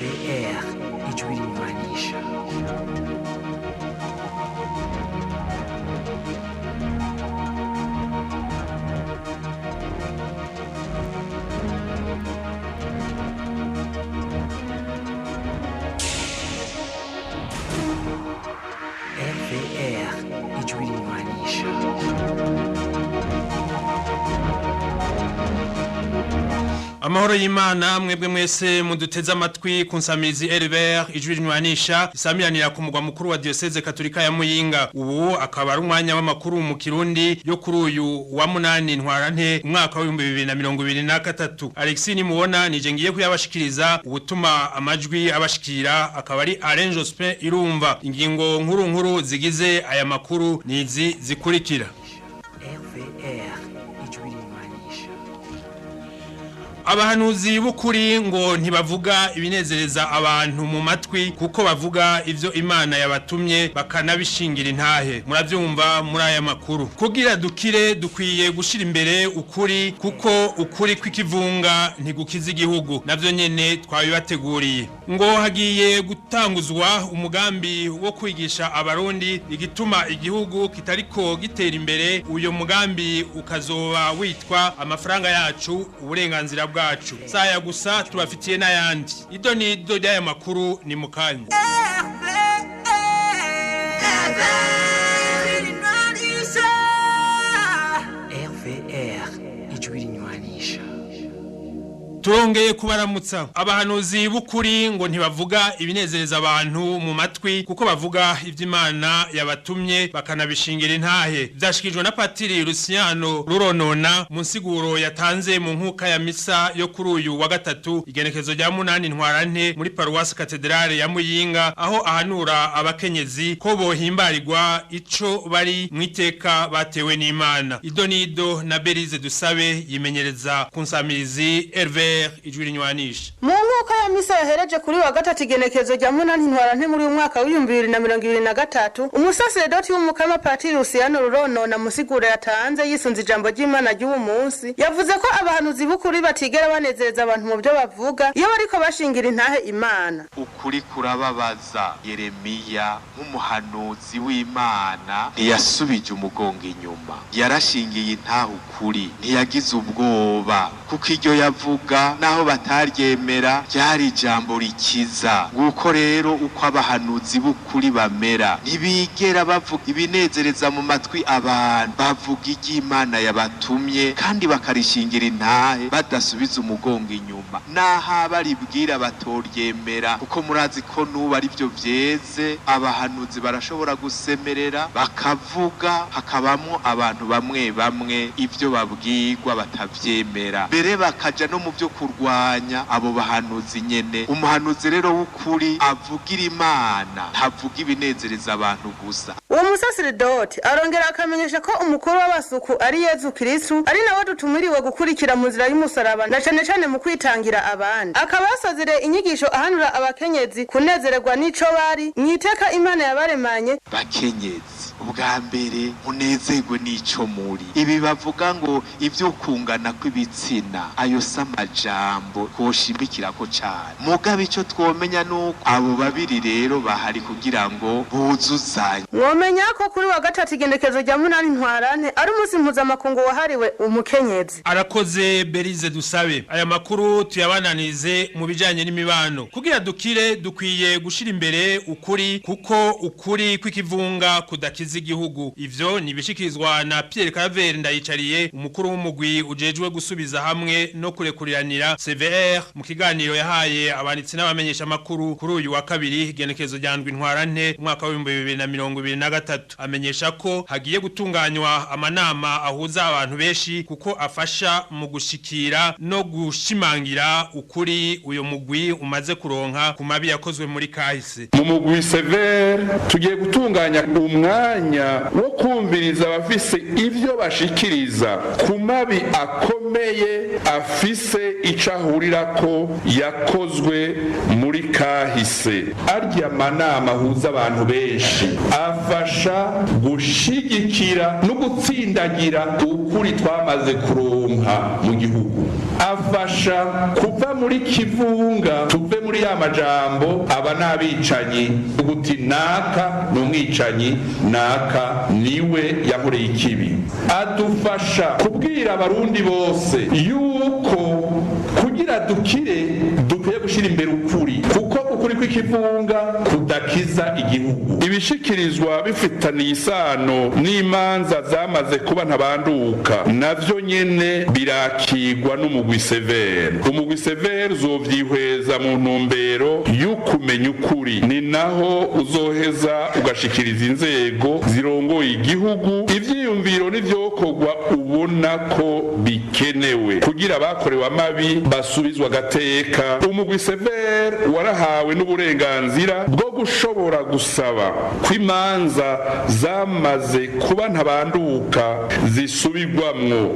RVR ijwi rinywanisha. RVR ijwi rinywanisha. Amahoro y'Imana mwebwe mwese muduteze amatwi kunsamizi RVR ijwi rinywanisha isamiranira ku mugwa mukuru wa diocese katolika ya Muyinga. Ubu akaba ari umwanya w'amakuru mu Kirundi yo kuri uyu wa 8 Ntwarante umwaka wa 2023. ALEX NIMUBONA nije ngiye kuyabashikiriza ubutuma amajwi abashikira akaba ari ALEX irumva. Ingingo nkuru zigize aya makuru nizi zikurikira. RVR ijwi rinywanisha. Abahanuzi b'ukuri ngo ntibavuga ibinezereza abantu mu matwi kuko bavuga ivyo Imana yabatumye bakanabishingira intahe. Muravyumva muri aya makuru. Kugira dukire dukwiye gushira imbere ukuri kuko ukuri kw'ikivunga ntigukiza igihugu. Navyo nyene twabibateguriye. Ngo hagiye gutanguzwa umugambi wo kwigisha abarundi igituma igihugu kitariko gitera imbere. Uyo mugambi ukazoba witwa amafaranga yacu uburenganzira bwacu. Saya gusa tubafitiye n'ayandi. Ido ni ido y'aya makuru ni mukanya. RVR ijwi rinywanisha. Turongeye kubaramutsa. Abahanuzi b'ukuri ngo ntibavuga ibinezereza abantu mu matwi kuko bavuga ivy'Imana yabatumye bakanabishingira intahe. Vyashikijwe na Patiri Luciano Ruronona mu nsiguro yatanze mu nkuka ya misa yo kuri uyu wa gatatu igenekezo rya 8 Ntwarante muri Paroisse Cathedrale ya Muyinga, aho ahanura abakenyezi ko bohimbarirwa ico bari mwiteka batewe n'Imana. Idonido na Berize Dusabe yimenyereza kunsamirizi RVR ijwi rinywanisha. Mu nkuka ya misa yahereje kuri wa gatatu igenekezo rya 8 Ntwarante muri uyu mwaka wa 2023, umusaseredoti w'umukama Patiri Luciano Ruronona musiguro yatanze yisunze ijambo ry'Imana ry'uwo munsi yavuze ko abahanuzi b'ukuri batigera banezereza abantu mu byo bavuga iyo bariko bashingira intahe Imana. Ukuri kurababaza. Yeremiya nk'umuhanuzi w'Imana ntiyasubije umugongo inyuma, yarashingiye intahe ukuri, ntiyagize ubwoba kuko iryo yavuga naho bataryemera ryari ijambo rikiza. Nguko rero uko abahanuzi b'ukuri bamera, ntibigera bavuga ibinezereza mu matwi abantu, bavuga iry'Imana yabatumye kandi bakarishingira intahe badasubiza umugongo inyuma. Naho baribwira batoryemera kuko murazi ko nuba ari byo vyeze, abahanuzi barashobora gusemerera bakavuga, hakabamwo abantu bamwe ivyo babwirwa batavyemera, mbere bakaja no mu byo kurwanya abo bahanuzi nyene. Umuhanuzi rero w'ukuri avugira Imana, ntavuga ibinezereza abantu gusa. Uwo musaseredoti arongera akamenyesha ko umukuru w'abasuku ari Yezu Kristo, ari nawe dutumiriwe gukurikira mu nzira y'umusaraba na cane mu kwitangira abandi. Akabasozere inyigisho ahanura abakenyezi kunezererwa n'ico bari mwiteka Imana yabaremanye. Bakenyezi, ubwa mbere munezerwe n'ico muri. Ibi bavuga ngo ivyo kungana kw'ibitsina ayo samajambo koshimbikirako cyane. Mugabe ico twomenya nuko abo babiri rero bahari kugira ngo buzuzanye. Mwomenya ko kuri wa gatatu igenekezo rya 8 Ntwarante ari umunsi mpuzamakungu wahariwe umukenyezi. Arakoze Berize Dusabe. Aya makuru tuyabananize mu bijanye n'imibano. Kugira dukire dukwiye gushira imbere ukuri kuko ukuri kw'ikivunga kudakiza igihugu. Ivyo nibishikirizwa na Pierre Claver Ndayicariye, umukuru w'umugwi ujejwe gusubiza hamwe no kurekuriranira CVR, mu kiganiro yahaye abanditsi n'abamenyesha makuru kuri uyu wa kabiri igenekezo rya Ntwarante umwaka wa 2023. Amenyesha ko hagiye gutunganywa amanama ahuza abantu benshi kuko afasha mu gushikira no gushimangira ukuri uyo mugwi umaze kuronka ku mabi yakozwe muri kahise. Mu mugwi CVR tugiye gutunganya umwanya umwanya wo kumviriza abafise ivyo bashikiriza ku mabi akomeye afise ico ahurirako yakozwe muri kahise. Arya manama ahuza abantu benshi afasha gushigikira no gutsindagira ukuri twamaze kuronka mu gihugu, afasha kuva muri kivunga tuve muri ya majambo aba n'abicanyi uguti naka n'umwicanyi naka niwe yankoreye ikibi. Adufasha kubwira abarundi bose yuko kugira dukire dukwiye gushira imbere ukuri, kuko ukuri kw'ikivunga kudakiza igihugu. Ibishikirizwa bifitaniye isano n'imanza zamaze kuba ntabanduka navyo nyene birakigwa n'umugwi severe. Umugwi severe uzovyihweza mu ntumbero y'ukumenya ukuri, ni naho uzoheza ugashikiriza inzego zirongoye igihugu ivyiyumviro n'ivyokorwa ubona ko bikenewe kugira abakorewe amabi basubizwa agateka. Umugwi severe warahawe n'uburenganzira bwo gushobora gusaba ko imanza zamaze kuba ntabanduka zisubirwamwo,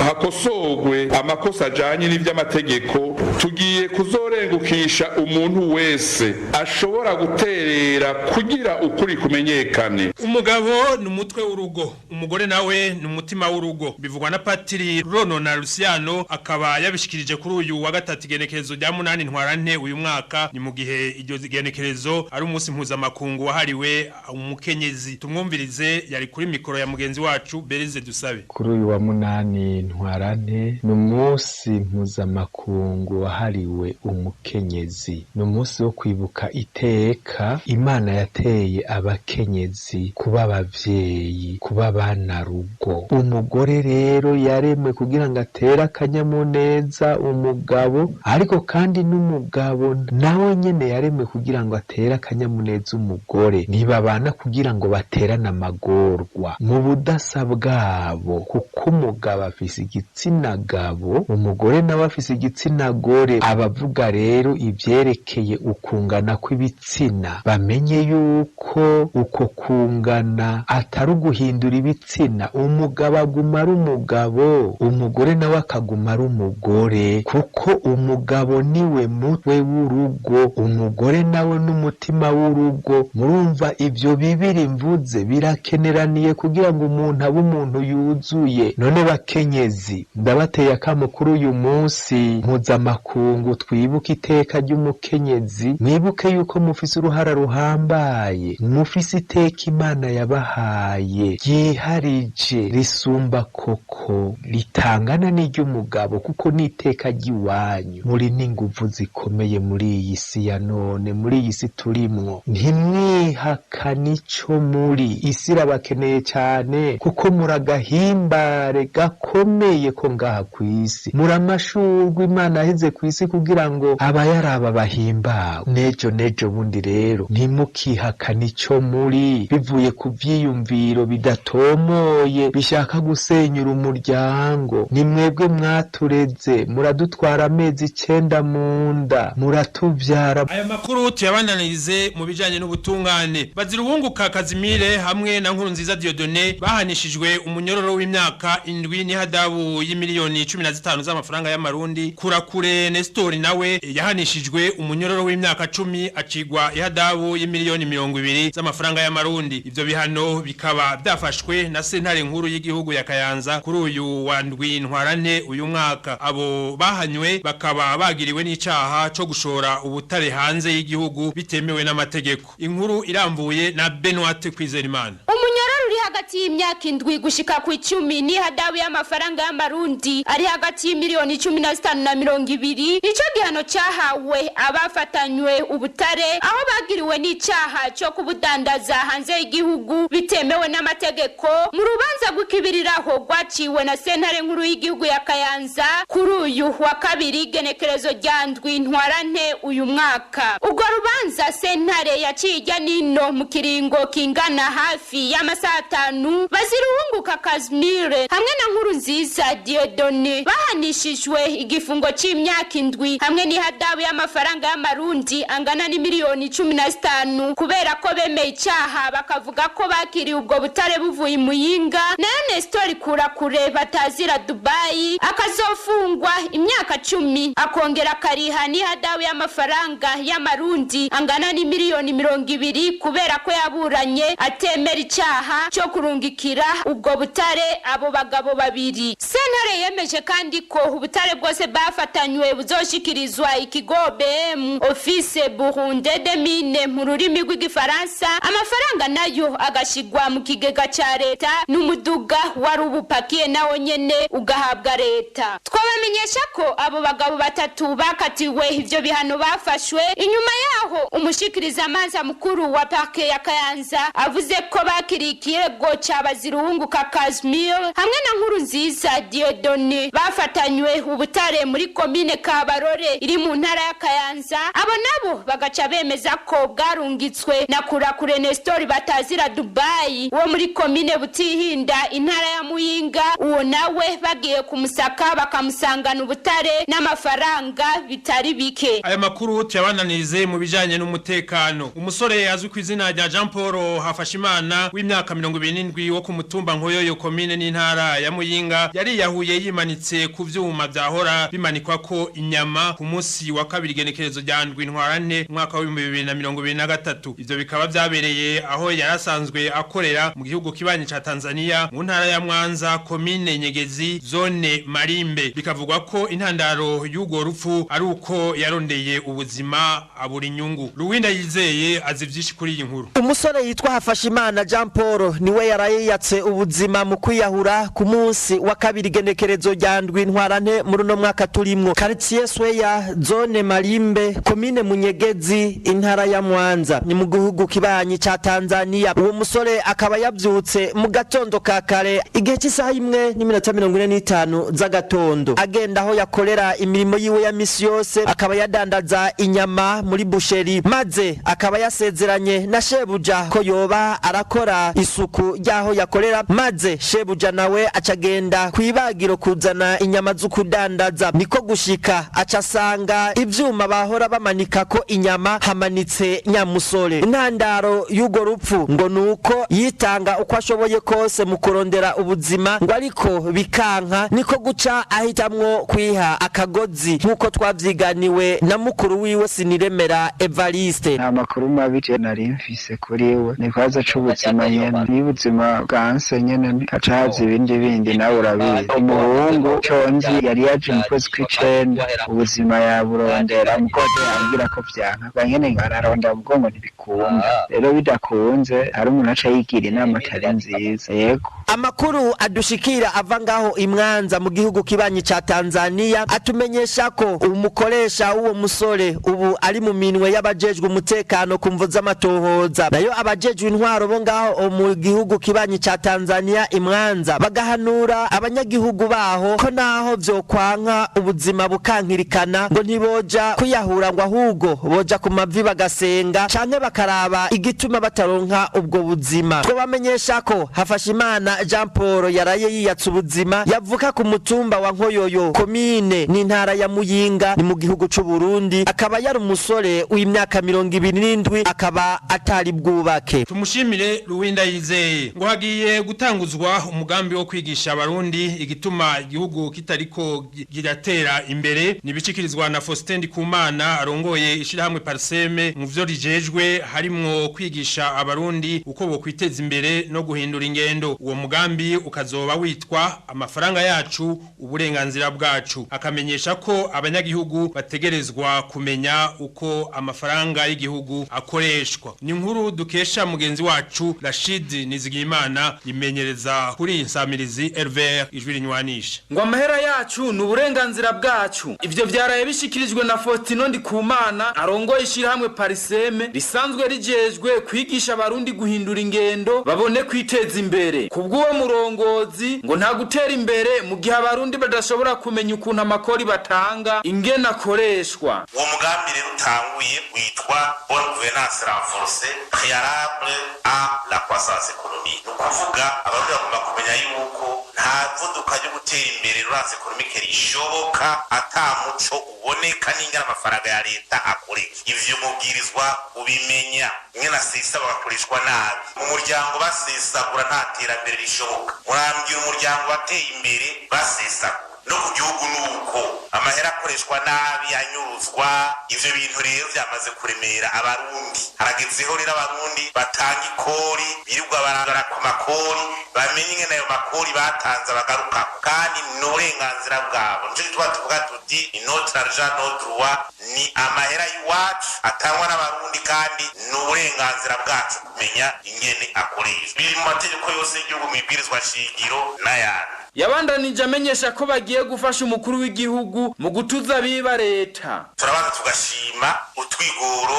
hakosogwe amakosa ajanye n'ivy'amategeko. Tugiye kuzorengukisha umuntu wese ashobora guterera kugira ukuri kumenyekane. Umugabo ni umutwe w'urugo, umugore nawe ni umutima w'urugo, bivugwa na Patiri Rono na Luciano, akaba yabishikirije kuri uyu wa gatatu igenekerezo rya 8 Ntwarante uyu mwaka. Ni mu gihe iryo igenekerezo ari umunsi mpuzamakungu wahariwe umukenyezi. Tumwumvirize, yari kuri mikoro ya mugenzi wacu Berize Dusabe. Kuri uyu wa 8 Ntwarante ni umunsi mpuzamakungu wahariwe umukenyezi, ni umunsi wo kwibuka iteka Imana yateye abakenyezi kuba abavyeyi, kuba abana rugo. Umugore rero yaremwe kugira ngo atere akanyamuneza umugabo, ariko kandi n'umugabo nawe nyene yaremwe kugira ngo atere akanyamuneza umugore. Ntibabana kugira ngo baterane amagorwa mu budasa bwabo, kuko umugabo afise igitsina gabo, umugore nawe afise igitsina gore. Abavuga rero ivyerekeye ukungana kw'ibitsina bamenye yuko uko kungana atari uguhindura ibitsina. Umugabo aguma ari umugabo, umugore nawe akaguma ari umugore, kuko umugabo niwe mutwe w'urugo, umugore nawe n'umutima w'urugo. Murumva ivyo bibiri mvuze birakeneraniye kugira ngo umuntu abe umuntu yuzuye. None bakenyezi, ndabateye akamo kuri uyu munsi mpuzamakungu twibuka iteka ry'umukenyezi. Mwibuke yuko mufise uruhara ruhambaye, mufise iteka Imana yabahaye ryiharije risumba koko ritangana n'iry'umugabo, kuko n'iteka ry'iwanyu. Muri n'inguvu zikomeye muri iyi si ya none, muri iyi si turimwo. Ntimwihakane ico muri, isi irabakeneye cyane, kuko muragahimbare gakomeye ko ngaha kw'isi. Muri amashurwe Imana yaheze kw'isi kugira ngo abayaraba bahimbawe. Nejo bundi rero ntimukihakane ico muri, bivuye ku vyiyumviro bidatomoye bishaka gusenyura umuryango. Ni mwebwe mwatureze, muradutwara amezi 9 mu nda, muratuvyara. Aya makuru tuyabandanirize mu bijanye n'ubutungane. Bazirubunguka Kazimire hamwe na Nkurunziza Dieudonné bahanishijwe umunyororo w'imyaka 7 n'ihadabu y'imiliyoni 15 z'amafaranga y'amarundi. Kurakure Nestor nawe yahanishijwe umunyororo w'imyaka 10 acigwa ihadabu y'imiliyoni 20 z'amafaranga y'amarundi. Ivyo bihano bikaba byafashwe na sentare nkuru y'igihugu ya Kayanza kuri uyu wa ndwi Ntwarante uyu mwaka. Abo bahanywe bakaba bagiriwe n'icaha cyo gushora ubutare hanze y'igihugu bitemewe n'amategeko. Inkuru irambuye na Benoit Kwizerimana. Umunyororo uri hagati y'imyaka 7 gushika ku 10 n'ihadabu y'amafaranga y'amarundi ari hagati y'imiliyoni 15 na 20. Ico gihano cyahawe abafatanywe ubutare aho bagiriwe n'icaha cyo kubudandaza hanze y'igihugu bitemewe n'amategeko mu rubanza rw'ikibiriraho rwaciwe na sentare nkuru y'igihugu ya Kayanza kuri uyu wa kabiri genekerezo rya ndwi Ntwarante uyu mwaka. Urwo rubanza sentare yaciye nino mu kiringo kingana hafi y'amasaha 5 Baziruhunguka Kazmire hamwe na Nkurunziza Dieudonné bahanishijwe igifungo c'imyaka 7 hamwe n'ihadabu y'amafaranga y'amarundi angana ni miliyoni 15 kubera ko bemeye icyaha bakavuga ko bakiriye ubwo butare buvuye Muyinga na Nestor Kurakure batazira Dubai akazofungwa imyaka 10 akongera kariha n'ihadabu y'amafaranga y'amarundi angana ni miliyoni 20 kubera ko yaburanye atemera icyaha cyo kurungikira ubwo butare abo bagabo babiri. Sentare yemeje kandi ko ubutare bwose bafatanywe buzoshikirizwa ikigo BM Office Burundais des Mines mu rurimi rw'igifaransa, amafaranga nayo agashigwa mu kigega ca leta n'umuduga wari ubupakiye nawo nyene ugahabwa leta. Twabamenyesha ko abo bagabo batatu bakatiwe ivyo bihano bafashwe inyuma yaho umushikiriza amanza mukuru wa parke ya Kayanza avuze ko bakiriye ikirego c'Abaziruhunguka Kazmire hamwe na Nkurunziza Dieudonné bafatanywe ubutare muri komine Kabarore iri mu ntara ya Kayanza. Abo nabo bagaca bemeza ko bwarungitswe na Kurakure Nestor batazira Dubai wo muri komine Butihinda intara ya Muyinga. Uwo nawe bagiye kumusaka bakamusangana ubutare n'amafaranga bitari bike. Aya makuru tuyabananize mu bijanye n'umutekano. Umusore azwi ku izina rya Jean Paul Hafashimana w'imyaka 27 wo ku mutumba Nkoyoyo komine n'intara ya Muyinga yari yahuye yimanitse ku vyuma byahora bimanikwa ko inyama ku munsi wa kabiri genekerezo rya Ntwarante mwaka wa 2023. Ivyo bikaba byabereye aho yarasanzwe akorera mu gihugu kibanyi ca Tanzania mu ntara ya Mwanza komine Nyegezi zone Marimbe. Bikavugwa ko intandaro y'ugo rupfu ari uko yarondeye ubuzima aburi nyungu. Ruwinda yizeye azivyishi kuri iyi nkuru. Umusore yitwa Hafashimana Jean Paul niwe yarayiyatse ubuzima mu kwiyahura ku munsi wa kabiri genekerezo rya Ntwarante muri no mwaka turimwo. Quartier Sweya zone Marimbe komine Munyegezi intara ya Mwanza ni mu gihugu kibanyi ca Tanzania. Uwo musore akaba yavyutse mu gatondo ka kare igihe cy'isaha 1:45 z'agatondo agenda aho yakorera imirimo yiwe ya misi yose, akaba yadandaza inyama muri busheri, maze akaba yasezeranye na shebuja ko yoba arakora isuku ryaho yakorera, maze shebuja nawe acagenda kwibagiro kuzana inyama zo kudandaza. Niko gushika acasanga ivyuma bahora bamanika ko inyama hamanitse nyamusore. Intandaro y'ugo rupfu ngo nuko yitanga uko ashoboye kose mu kurondera ubuzima ngo ariko bikanka, niko guca ahitamwo kwiha akagozi nkuko twavyiganiwe na mukuru wiwe Siniremera Evariste. Amakuru mabi nari mfise kuri we nikaza c'ubuzima nyene, n'ubuzima bwanse nyene acaza ibindi nawe urabizi. Umuhungu conzi yari yaje mu kwezi kw'icenda, ubuzima yaburondera mukoze ambwira ko vyanka nyene ngararonda ubwongo ntibikunda, rero bidakunze hari umuntu aca yigira inama atari nziza. Yego amakuru adushikira ava ngaho imwanza mu gihugu kibanyi ca Tanzania atumenyesha ko umukoresha uwo musore ubu ari mu minwe y'abajejwe umutekano kumvo z'amatohoza. Nayo abajejwe intwaro bo ngaho mu gihugu kibanyi ca Tanzania imwanza bagahanura abanyagihugu baho ko naho vyokwanka ubuzima bukankirikana ngo ntiboja kuyahura ngo ahubwo boja ku mavi bagasenga canke bakaraba igituma bataronka ubwo buzima. Twabamenyesha ko Hafashimana Jean Paul yaraye yiyatse ubuzima yavuka ku mutumba wa Nkoyoyo komine n'intara ya Muyinga ni mu gihugu c'u Burundi, akaba yari umusore w'imyaka 27 akaba atari bwubake. Tumushimire Ruwinda yizeye ngo hagiye gutanguzwa umugambi wo kwigisha abarundi igituma igihugu kitariko giratera imbere. Nibishikirizwa na Faustin Ndikumana arongoye ishirahamwe Parseme mu vyo rijejwe harimwo kwigisha abarundi uko bo kwiteza imbere no guhindura ingendo. Uwo mugambi ukazoba witwa amafaranga yacu uburenganzira bwacu. Akamenyesha ko abanyagihugu bategerezwa kumenya uko amafaranga y'igihugu akoreshwa. Ni nkuru dukesha mugenzi wacu Rashid Nizigimana imenyereza kuri insamirizi RVR ijwi rinywanisha. Ngo amahera yacu n'uburenganzira bwacu. Ivyo vyaraye bishikirijwe na Faustin Ndikumana arongoye ishirahamwe Parseme risanzwe rijejwe kwigisha abarundi guhindura ingendo babone kwiteza imbere. Kubw'uwo murongozi ngo nta gutera imbere mu gihe abarundi badashobora kumenya ukuntu amakori batanga ingena akoreshwa. Uwo mugambi rero utanguye witwa bonne gouvernance renforcée préalable à la croissance économique. ekonomi no kuvuga abarundi bagomba kumenya yuko nta vuduka ryo gutera imbere ruranse ekonomike rishoboka ata muco uboneka n'ingana amafaranga ya leta akoreka ivyo mubwirizwa ubimenya ingana sesa bagakoreshwa nabi mu muryango basesagura nta terambere rishoboka murambwira umuryango wateye imbere basesagura no ku gihugu nuko amahera akoreshwa nabi anyuruzwa ivyo bintu rero vyamaze kuremera abarundi haragezeho rero abarundi batanga ikori birirwa barangara ku makori bamenye ingene ayo makori batanze bagaruka kandi n'uburenganzira bwabo nico gituma tuvuga tuti ni notre argent notre droit ni amahera y'iwacu atangwa n'abarundi kandi n'uburenganzira bwacu kumenya ingene akoreshwa biri mu mategeko yose y'igihugu mu ibwirizwa shingiro n'ayandi yabandanije amenyesha ko bagiye gufasha umukuru w'igihugu mu gutuza biba leta. Turabanza tugashima utwigoro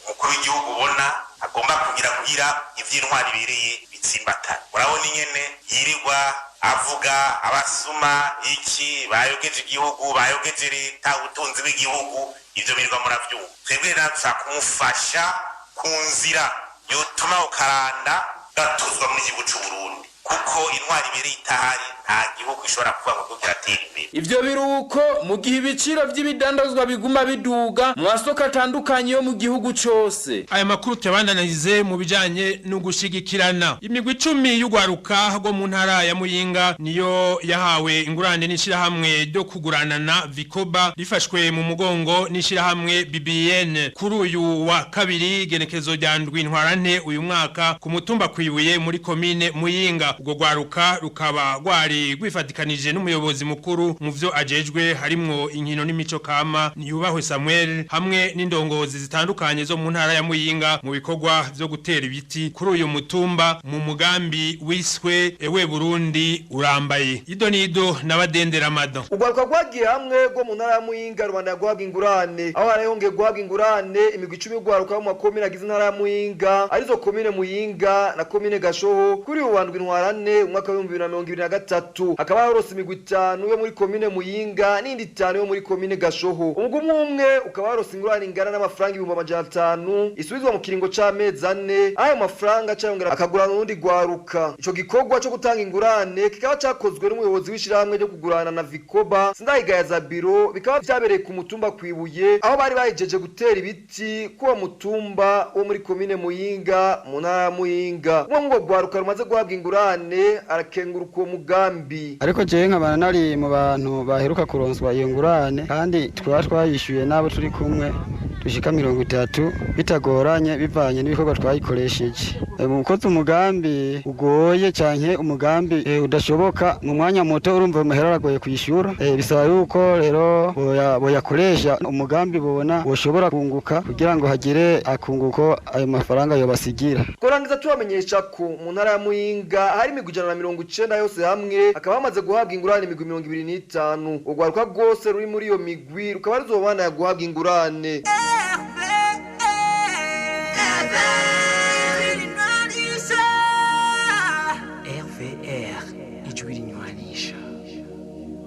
umukuru w'igihugu ubona agomba kugira ivy'intwari bireye bitsimbatana. Urabona ingene yirirwa avuga abasuma iki bayogeje igihugu bayogeje leta ubutunzi bw'igihugu ivyo birirwa muravyumva. Twebwe natsa kumufasha ku nzira yotuma ukaranda gatuzwa muri igihugu c'u Burundi. Kuko intwari ibiri itahari nta gihugu ishobora kuva mu gihugu kiratera imbere. Ivyo biruko mu gihe ibiciro vy'ibidandazwa biguma biduga mu masoko atandukanye yo mu gihugu cose. Aya makuru tyabandanirize mu bijanye no gushigikirana. Imigwi 10 y'ugwaruka rwo mu ntara ya Muyinga niyo yahawe ingurane n'ishirahamwe ryo kuguranana Vikoba rifashwe mu mugongo n'ishirahamwe BBN kuri uyu wa kabiri genekezo rya Ntwarante uyu mwaka ku mutumba kwibuye muri komine Muyinga. Ubwo gwaruka rukaba gwari gwifatikanije n'umuyobozi mukuru mu vyo ajejwe harimwo inkino n'imico kama Niyubahwe Samuel hamwe n'indongozi zitandukanye zo mu ntara ya Muyinga mu bikorwa vyo gutera ibiti kuri uyu mutumba mu mugambi wiswe ewe Burundi urambaye. Idonido n'abadendera madan. Ugwaruka gwagiye hamwe go mu ntara ya Muyinga rubanda gwabwa ingurane aho harayonge gwabwa ingurane imigwi 10 y'ugwaruka mu makomine agize ntara ya Muyinga arizo komine Muyinga na komine Gashoho kuri uwandwi Ntwarante umwaka wa 2023 hakaba harose imigwi 5 yo muri komine Muyinga n'indi 5 yo muri komine Gashoho. Umugwi umwe ukaba harose ingurane ingana n'amafaranga 500 isubizwa mu kiringo c'amezi 4 ayo mafaranga cyangera akagurana n'undi gwaruka. Ico gikorwa cyo gutanga ingurane kikaba cyakozwe n'umuyobozi w'ishirahamwe ryo kugurana na Vikoba Sindayigayaza biro bikaba vyabereye ku mutumba kwibuye aho bari bahejeje gutera ibiti kuwa mutumba wo muri komine Muyinga mu ntara ya Muyinga. Umwe mu gwaruka rumaze guhabwa ingurane arakenguruka uwo mugambi. Ariko jewe nkabana nari mu bantu baheruka kuronswa iyo ngurane kandi twayishuye nabo turi kumwe dushika 30 bitagoranye bivanye n'ibikorwa twayikoresheje. Mukoze umugambi ugoye canke umugambi udashoboka mu mwanya muto urumva amahera aragoye kwishura. Bisaba yuko rero boyakoresha umugambi bona boshobora kunguka kugira ngo hagire akunguko ayo mafaranga yobasigira. Korangiza tubamenyesha ko mu ntara ya Muyinga hari imigwi 190 yose hamwe akaba bamaze guhabwa ingurane imigwi 25. Ugwaruka rwose ruri muri iyo migwi rukaba ruzobana ya guhabwa ingurane.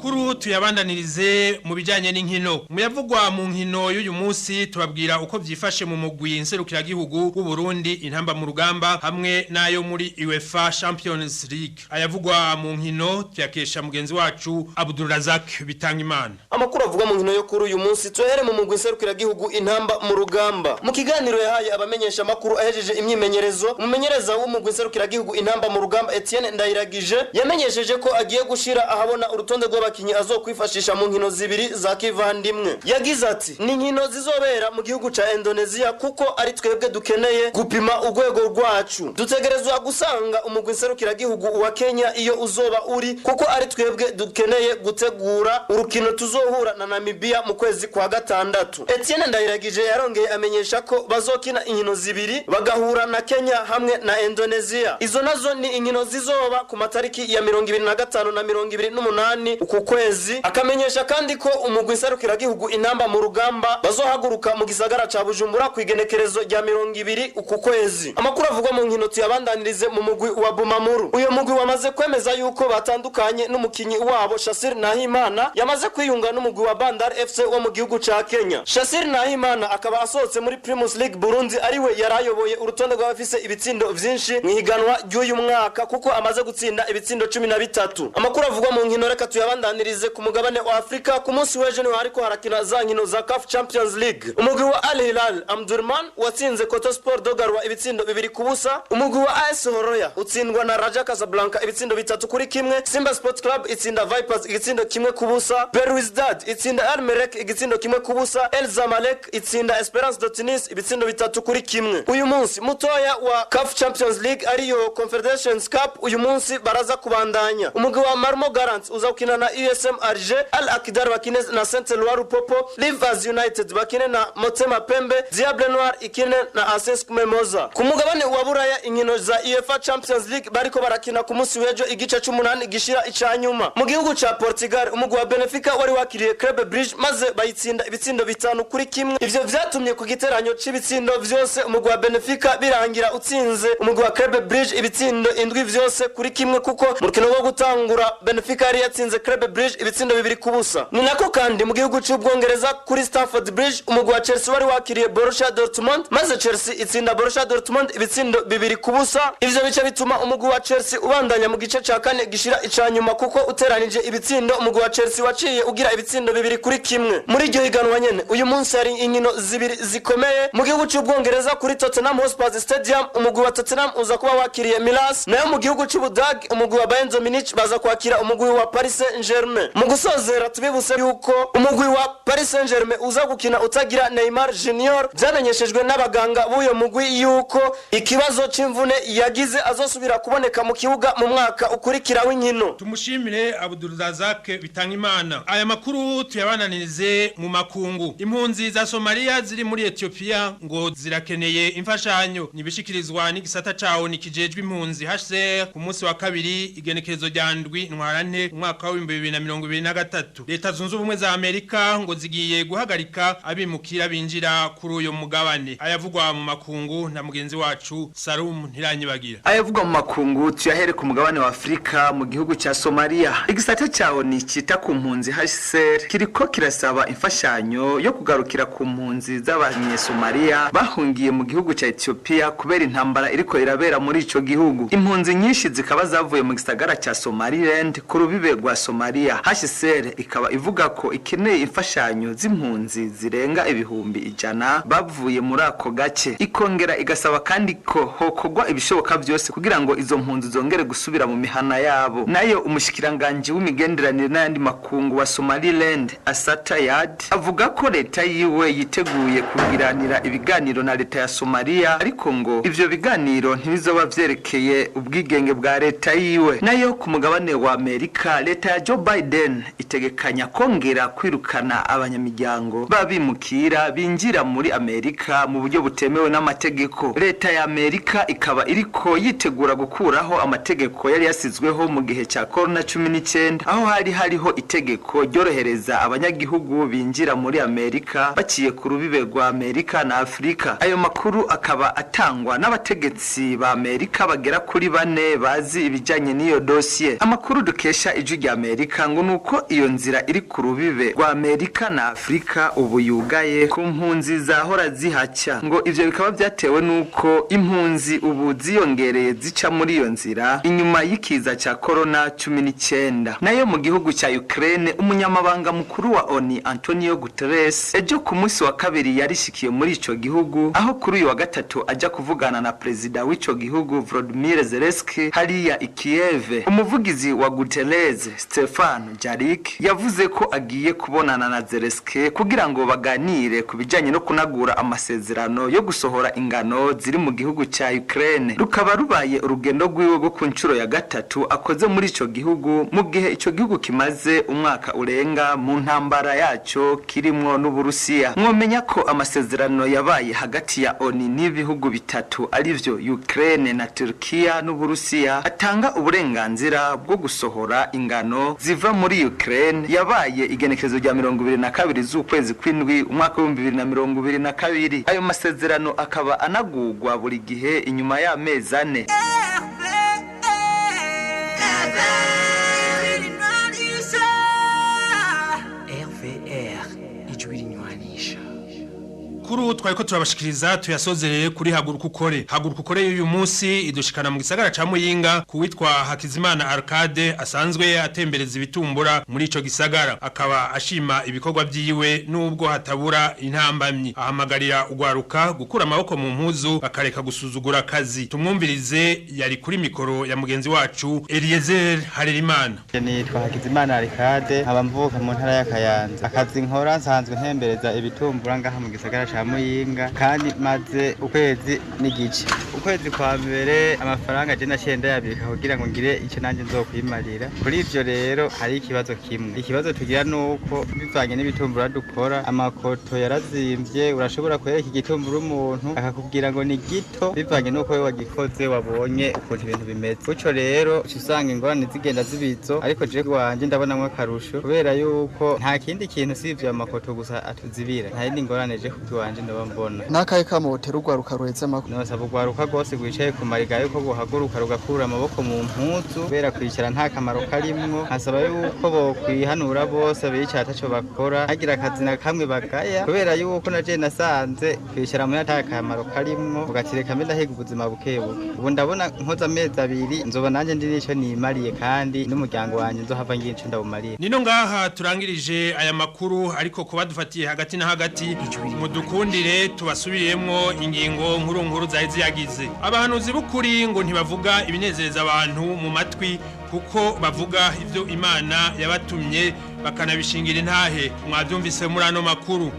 Kuru tuyabandanirize mu bijanye n'inkino. Muyavugwa mu nkino y'uyu munsi tubabwira uko vyifashe mu mugwi nserukira gihugu w'u Burundi intamba mu rugamba hamwe nayo muri UEFA Champions League. Ayavugwa mu nkino tuyakesha mugenzi wacu Abdulrazak Bitangimana. Amakuru avuga mu nkino yo kuri uyu munsi tuhere mu mugwi nserukira gihugu intamba mu rugamba. Mu kiganiro yahaye abamenyesha amakuru ahejeje imyimenyerezo, umumenyereza w'umugwi nserukira gihugu intamba mu rugamba Etienne Ndayiragije yamenyesheje ko agiye gushira ahabona urutonde rw'abakinyi azokwifashisha mu nkino zibiri za kivandimwe. Yagize ati ni nkino zizobera mu gihugu ca Indonesia kuko ari twebwe dukeneye gupima urwego rwacu. Dutegerezwa gusanga umugwi nserukira gihugu wa Kenya iyo uzoba uri kuko ari twebwe dukeneye gutegura urukino tuzohura na Namibia mu kwezi kwa gatandatu. Etienne Ndayiragije yarongeye amenyesha ko bazokina inkino zibiri bagahura na Kenya hamwe na Indonesia. Izo nazo ni inkino zizoba ku matariki ya 25 na 28 uku kwezi kwezi akamenyesha kandi ko umugwi serukiragihugu intamba mu rugamba bazohaguruka mu gisagara ca Bujumbura kwigenekerezo rya 20 uku kwezi. Amakuru avugwa mu nkino tuyabandanirize mu mugwi wa Bumamuru. Uyo mugwi wamaze kwemeza yuko batandukanye n'umukinyi wabo Shassir Nahimana yamaze kwiyunga n'umugwi wa Bandar FC wo mu gihugu ca Kenya. Shassir Nahimana akaba asohotse muri Primus League Burundi ariwe yarayoboye urutonde rw'abafise ibitsindo vyinshi mwihiganwa ry'uyu mwaka kuko amaze gutsinda ibitsindo 13. Amakuru avugwa mu nkino reka tuyabandanirize ku mugabane wa Afrika. Ku munsi w'ejo niho hariko harakina za nkino za CAF Champions League. Umugwi wa Al Hilal Omdurman watsinze Koto Sport Dogarwa ibitsindo 2-0. Umugwi wa AS Horoya utsindwa na Raja Casablanca ibitsindo 3-1. Simba Sports Club itsinda Vipers igitsindo 1-0. Belouizdad itsinda Al Merrek igitsindo 1-0. El Zamalek itsinda Esperance de Tunis ibitsindo 3-1. Uyu munsi mutoya wa CAF Champions League ariyo Confederations Cup uyu munsi baraza kubandanya. Umugwi wa Marmo Gallants uzakina na USM Alger, Al Akdar bakine na Saint-Eloi Lupopo, Rivers United bakine na Motema Pembe, Diable Noir ikine na AS Memoza. Ku mugabane wa Buraya inkino za UEFA Champions League bariko barakina ku munsi w'ejo igice c'8 gishira icanyuma. Mu gihugu ca Portugal umugwi wa Benfica wari wakiriye Club Brugge maze bayitsinda ibitsindo 5-1. Ivyo vyatumye ku giteranyo c'ibitsindo vyose umugwi wa Benfica birangira utsinze umugwi wa Club Brugge ibitsindo 7 vyose kuri kimwe kuko mu rukino rwo gutangura Benfica yari yatsinze Club Brugge ibitsindo 2-0. Ni nako kandi mu gihugu c'Ubwongereza kuri Stamford Bridge umugwi wa Chelsea wari wakiriye Borussia Dortmund maze Chelsea itsinda Borussia Dortmund ibitsindo 2-0. Ivyo bice bituma umugwi wa Chelsea ubandanya mu gice ca kane gishira icanyuma kuko uteranije ibitsindo umugwi wa Chelsea waciye ugira ibitsindo 2-1. Muri iryo higanwa nyene uyu munsi hari inkino zibiri zikomeye mu gihugu c'Ubwongereza kuri Tottenham Hotspur Stadium umugwi wa Tottenham uza kuba wakiriye Milan, nayo mu gihugu c'Ubudag umugwi wa Bayern Munich baza kwakira umugwi wa Paris Saint-Germain. Mu gusozera tubibuse yuko umugwi wa Paris Saint-Germain uza gukina utagira Neymar Junior byamenyeshejwe n'abaganga b'uyo mugwi yuko ikibazo c'imvune yagize azosubira kuboneka mu kibuga mu mwaka ukurikira w'inkino. Tumushimire Abdulrazak Bitangimana. Aya makuru tuyabananirize mu makungu. Impunzi za Somalia ziri muri Ethiopia ngo zirakeneye imfashanyo nibishikirizwa n'igisata cawo nikijejwe impunzi HCR ku munsi wa kabiri igenekerezo rya ndwi Ntwarante umwaka wa 2023. Leta zunze ubumwe za Amerika ngo zigiye guhagarika abimukira binjira kuri uyo mugabane. Ayavugwa mu makungu na mugenzi wacu Salum Ntiranyibagira. Ayavugwa mu makungu tuyahere ku mugabane wa Afrika mu gihugu ca Somalia. Igisata cawo ni cita ku mpunzi HCR kiriko kirasaba imfashanyo yo kugarukira ku mpunzi z'abanye Somalia bahungiye mu gihugu ca Ethiopia kubera intambara iriko irabera muri ico gihugu. Impunzi nyinshi zikaba zavuye mu gisagara ca Somaliland ku rubibe rwa Somalia. HCR ikaba ivuga ko ikeneye imfashanyo z'impunzi zirenga ibihumbi 100 bavuye muri ako gace. Ikongera igasaba kandi ko hokogwa ibishoboka byose kugira ngo izo mpunzi zongere gusubira mu mihana yabo. Nayo umushikiranganje w'imigenderanire n'andi makungu wa Somaliland Asata Yad avuga ko leta yiwe yiteguye kugiranira ibiganiro na leta ya Somalia ariko ngo ivyo biganiro ntibizoba vyerekeye ubwigenge bwa leta yiwe. Nayo ku mugabane wa Amerika leta ya Joe Biden itegekanya kongera kwirukana abanyamiryango babimukira binjira muri Amerika mu buryo butemewe n'amategeko. Leta ya Amerika ikaba iriko yitegura gukuraho amategeko yari yasizweho mu gihe ca COVID-19 aho hariho itegeko ryorohereza abanyagihugu binjira muri Amerika baciye ku rubibe rwa Amerika na Afrika. Ayo makuru akaba atangwa n'abategetsi ba Amerika bagera kuri 4 bazi ibijanye n'iyo dossier. Amakuru dukesha ijwi rya Amerika ngo nuko iyo nzira iri ku rubibe rwa Amerika na Afrika ubu yugaye ku mpunzi zahora zihaca. Ngo ivyo bikaba byatewe nuko impunzi ubu ziyongereye zica muri iyo nzira inyuma y'ikiza ca COVID-19. Nayo mu gihugu ca Ukraine umunyamabanga mukuru wa ONU Antonio Guterres ejo ku munsi wa kabiri yarishikiye muri ico gihugu aho kuri uyu wa gatatu aja kuvugana na prezida w'ico gihugu Volodymyr Zelensky hariya i Kiev. Umuvugizi wa Guterres Stefan Jarik yavuze ko agiye kubonana na Zelensky kugira ngo baganire kubijanye no kunagura amasezerano yo gusohora ingano ziri mu gihugu ca Ukraine. Rukaba rubaye urugendo rwiwe rwo ku ncuro ya gatatu akoze muri ico gihugu mu gihe ico gihugu kimaze umwaka urenga mu ntambara yaco kirimwo n'Uburusiya. Mwomenya ko amasezerano yabaye hagati ya ONU n'ibihugu bitatu arivyo Ukraine na Turkiya n'Uburusiya atanga uburenganzira bwo gusohora ingano ziva muri muri Ukraine yabaye igenekerezo rya 22 z'ukwezi kw'indwi umwaka wa 2022. Ayo masezerano akaba anagurwa buri gihe inyuma y'amezi 4. Kuru twariko turabashikiriza tuyasozereye kuri haguruka ukore y'uyu munsi idushikana mu gisagara ca Muyinga kuwitwa Hakizimana Arcade asanzwe atembereza ibitumbura muri ico gisagara, akaba ashima ibikorwa vyiwe nubwo hatabura intambamyi. Ahamagarira ugwaruka gukura amaboko mu mpuzu bakareka gusuzugura akazi. Tumwumvirize, yari kuri mikoro ya mugenzi wacu Eliezer Harerimana. Nitwa Hakizimana Arcade, abamvuka mu ntara ya Kayanza. Akazi nkora nsanzwe ntembereza ibitumbura ngaha mu gisagara ca Muyinga, kandi maze ukwezi n'igice. Ukwezi kwa mbere amafaranga je nacenda yabika kugira ngo ngire ico nanje nzokwimarira. Kuri ivyo rero hari ikibazo kimwe. Ikibazo tugira nuko bivanye n'ibitumbura dukora, amakoto yarazimvye, urashobora kwereka igitumbura umuntu akakubwira ngo ni gito bivanye nuko we wagikoze wabonye ukuntu ibintu bimeze. Uco rero usanga ingorane zigenda zibizo, ariko je wanje ndabonamwe akarusho kubera yuko nta kindi kintu sivyo amakoto gusa atuzibira. Nta yindi ngorane je wanje ndabambona. Nakaye kamotera ugwaruka ruheze makuru. Nosaba ugwaruka gose gwicaye ku mariga yuko guhaguruka rugakura amaboko mu mpuzu kubera kwicara nta kamaro karimwo. Hasaba yuko bo kwihanura bose bicara ataco bakora, hagira akazi na kamwe bagaya kubera yuko naje nasanze kwicara mu nta kamaro karimwo ugatireka mbe ndahiga ubuzima bukebuke. Ubu ndabona nkoza amezi 2 nzoba nanje ndi nico nimariye kandi n'umuryango wanje nzohava ngira ico ndawumariye. Nino ngaha turangirije aya makuru, ariko kuba dufatiye hagati na hagati mudukundire tubasubiriyemwo ingingo nkuru zari ziyagize. Abahanuzi b'ukuri ngo ntibavuga ibinezereza abantu mu matwi, kuko bavuga ivyo Imana yabatumye bakanabishingira intahe. Mwavyumvise muri ano makuru.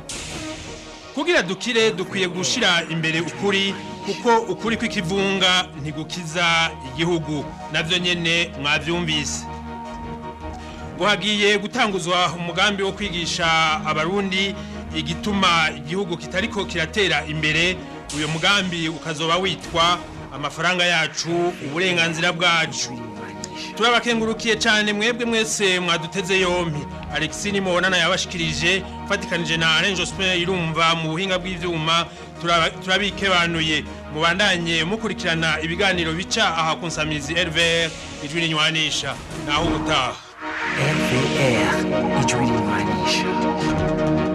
Kugira dukire dukwiye gushira imbere ukuri, kuko ukuri kw'ikivunga ntigukiza igihugu. Navyo nyene mwavyumvise. Hagiye gutanguzwa umugambi wo kwigisha abarundi igituma igihugu kitariko kiratera imbere. Uyo mugambi ukazoba witwa amafaranga yacu uburenganzira bwacu. Turabakengurukiye cyane mwebwe mwese mwaduteze yompi. ALEX NIMUBONA yabashikirije fatikanije na Jospin irumva mu buhinga bw'ivyuma. Turabikebanuye mubandanye mukurikirana ibiganiro bica aha kunsamizi RVR ijwi rinywanisha. Naho ubutaha. RVR ijwi rinywanisha.